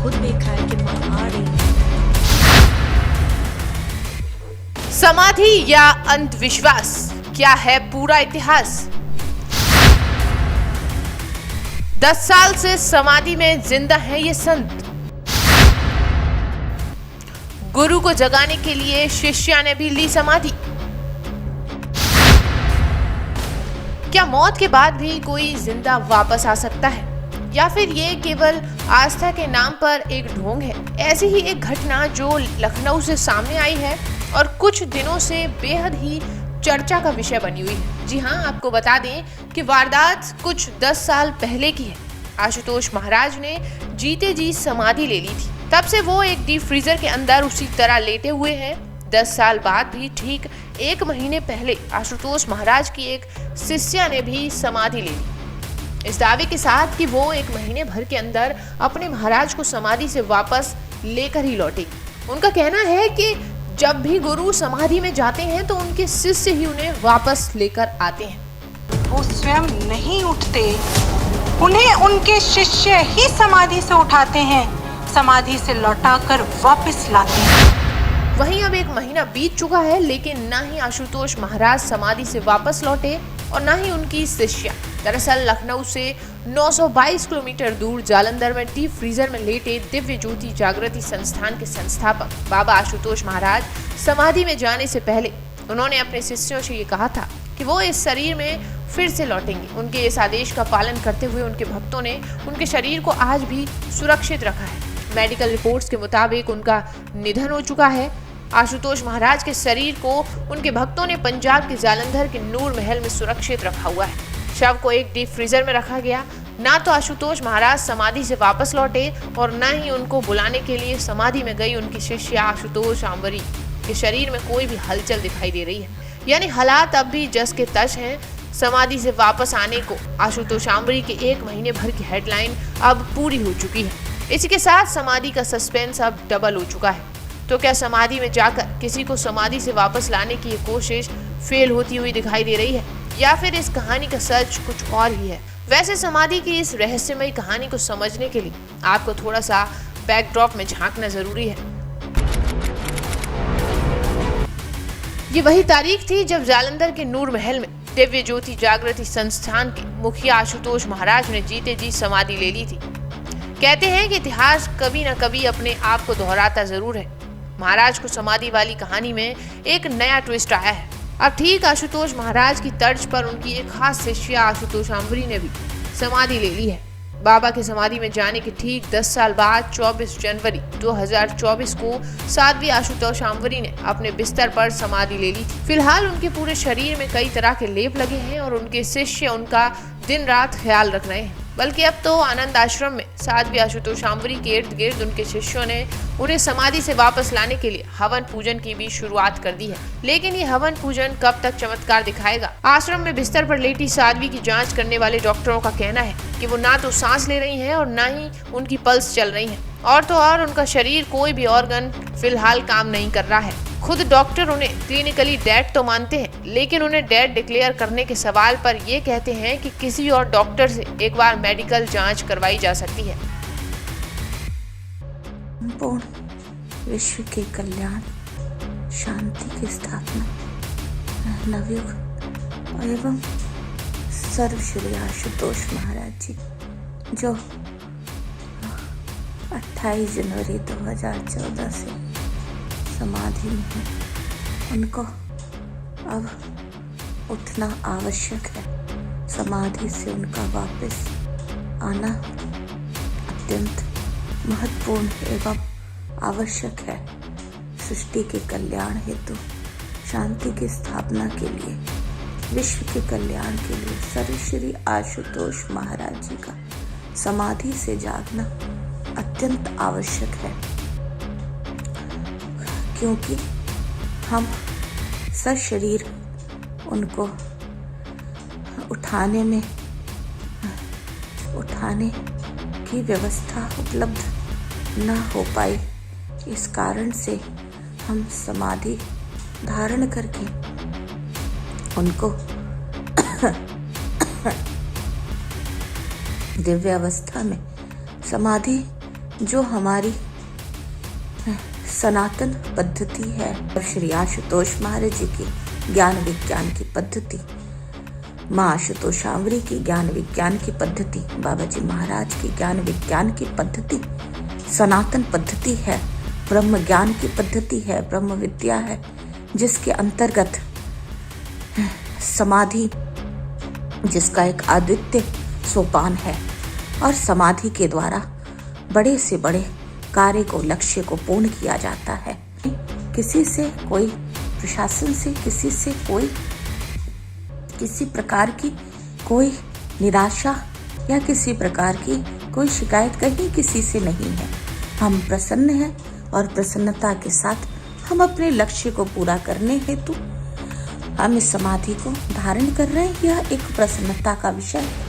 खुद देखा है कि माँ आ रही है। समाधि या अंधविश्वास, क्या है पूरा इतिहास? 10 साल से समाधि में जिंदा है ये संत। गुरु को जगाने के लिए शिष्या ने भी ली समाधि। क्या मौत के बाद भी कोई जिंदा वापस आ सकता है, या फिर ये केवल आस्था के नाम पर एक ढोंग है? ऐसी ही एक घटना जो लखनऊ से सामने आई है और कुछ दिनों से बेहद ही चर्चा का विषय बनी हुई है। जी हाँ, आपको बता दें कि वारदात कुछ 10 साल पहले की है। आशुतोष महाराज ने जीते जी समाधि ले ली थी। तब से वो एक डीप फ्रीजर के अंदर उसी तरह लेटे हुए हैं। 10 साल बाद भी ठीक 1 महीने पहले आशुतोष महाराज की एक शिष्या ने भी समाधि ले ली, इस दावे के साथ कि वो 1 महीने भर के अंदर अपने महाराज को समाधि से वापस लेकर ही लौटेगी। उनका कहना है कि जब भी गुरु समाधि में जाते हैं तो उनके शिष्य ही उन्हें वापस लेकर आते हैं। वो स्वयं नहीं उठते, उन्हें उनके शिष्य ही समाधि से उठाते हैं, समाधि से लौटाकर वापस लाते हैं। वहीं अब 1 महीना बीत चुका है, लेकिन ना ही आशुतोष महाराज समाधि से वापस लौटे और ना ही उनकी शिष्या। दरअसल लखनऊ से 922 किलोमीटर दूर जालंधर में डीप फ्रीजर में लेटे दिव्य ज्योति जागृति संस्थान के संस्थापक बाबा आशुतोष महाराज समाधि में जाने से पहले उन्होंने अपने शिष्यों से ये कहा था कि वो इस शरीर में फिर से लौटेंगे। उनके इस आदेश का पालन करते हुए उनके भक्तों ने उनके शरीर को आज भी सुरक्षित रखा है। मेडिकल रिपोर्ट्स के मुताबिक उनका निधन हो चुका है। आशुतोष महाराज के शरीर को उनके भक्तों ने पंजाब के जालंधर के नूर महल में सुरक्षित रखा हुआ है। शव को एक डीप फ्रीजर में रखा गया। ना तो आशुतोष महाराज समाधि से वापस लौटे और न ही उनको बुलाने के लिए समाधि में गई उनकी शिष्या आशुतोष आंवरी के शरीर में कोई भी हलचल दिखाई दे रही है। यानी हालात अब भी जस के तश हैं। समाधि से वापस आने को आशुतोष आंवरी के 1 महीने भर की हेडलाइन अब पूरी हो चुकी है। इसी के साथ समाधि का सस्पेंस अब डबल हो चुका है। तो क्या समाधि में जाकर किसी को समाधि से वापस लाने की ये कोशिश फेल होती हुई दिखाई दे रही है, या फिर इस कहानी का सच कुछ और ही है? वैसे समाधि की इस रहस्यमयी कहानी को समझने के लिए आपको थोड़ा सा बैकड्रॉप में झांकना जरूरी है। ये वही तारीख थी जब जालंधर के नूर महल में दिव्य ज्योति जागृति संस्थान के मुखिया आशुतोष महाराज ने जीते जी समाधि ले ली थी। कहते हैं कि इतिहास कभी न कभी अपने आप को दोहराता जरूर है। महाराज को समाधि वाली कहानी में एक नया ट्विस्ट आया है। अब ठीक आशुतोष महाराज की तर्ज पर उनकी एक खास शिष्या आशुतोष आंवरी ने भी समाधि ले ली है। बाबा की समाधि में जाने के ठीक 10 साल बाद 24 जनवरी 2024 को साध्वी आशुतोष आंवरी ने अपने बिस्तर पर समाधि ले ली थी। फिलहाल उनके पूरे शरीर में कई तरह के लेप लगे हैं और उनके शिष्य उनका दिन रात ख्याल रख रहे हैं। बल्कि अब तो आनंद आश्रम में साध्वी आशुतोष आंवरी के इर्द गिर्द उनके शिष्यों ने उन्हें समाधि से वापस लाने के लिए हवन पूजन की भी शुरुआत कर दी है। लेकिन ये हवन पूजन कब तक चमत्कार दिखाएगा? आश्रम में बिस्तर पर लेटी साध्वी की जांच करने वाले डॉक्टरों का कहना है कि वो ना तो सांस ले रही हैं और ना ही उनकी पल्स चल रही है, और तो और उनका शरीर कोई भी ऑर्गन फिलहाल काम नहीं कर रहा है। खुद डॉक्टर उन्हें क्लिनिकली डेड तो मानते हैं, लेकिन उन्हें डेड डिक्लेयर करने के सवाल पर ये कहते हैं कि किसी और डॉक्टर से एक बार मेडिकल जांच करवाई जा सकती है। संपूर्ण विश्व के कल्याण, शांति की स्थापना, नवयुग एवं सर्वश्री आशुतोष महाराज जी जो 28 जनवरी 2014 से समाधि में है, उनको अब उठना आवश्यक है। समाधि से उनका वापस आना अत्यंत महत्वपूर्ण एवं आवश्यक है। सृष्टि के कल्याण हेतु, शांति की स्थापना के लिए, विश्व के कल्याण के लिए सर्वश्री आशुतोष महाराज जी का समाधि से जागना अत्यंत आवश्यक है, क्योंकि हम सशरीर उनको उठाने की व्यवस्था उपलब्ध न हो पाई। इस कारण से हम समाधि धारण करके उनको दिव्य अवस्था में समाधि जो हमारी सनातन पद्धति है, और श्री आशुतोष महाराज जी की ज्ञान विज्ञान की पद्धति, माँ आशुतोषावरी की ज्ञान विज्ञान की पद्धति, बाबा जी महाराज की ज्ञान विज्ञान की पद्धति सनातन पद्धति है, ब्रह्म ज्ञान की पद्धति है, ब्रह्म विद्या है, जिसके अंतर्गत समाधि, जिसका एक अद्वितीय सोपान है, और समाधि के द्वारा बड़े से बड़े कार्य को, लक्ष्य को पूर्ण किया जाता है। किसी से कोई प्रशासन से, किसी से कोई किसी प्रकार की कोई निराशा या किसी प्रकार की कोई शिकायत कहीं किसी से नहीं है। हम प्रसन्न हैं और प्रसन्नता के साथ हम अपने लक्ष्य को पूरा करने हेतु हम इस समाधि को धारण कर रहे हैं। यह एक प्रसन्नता का विषय है।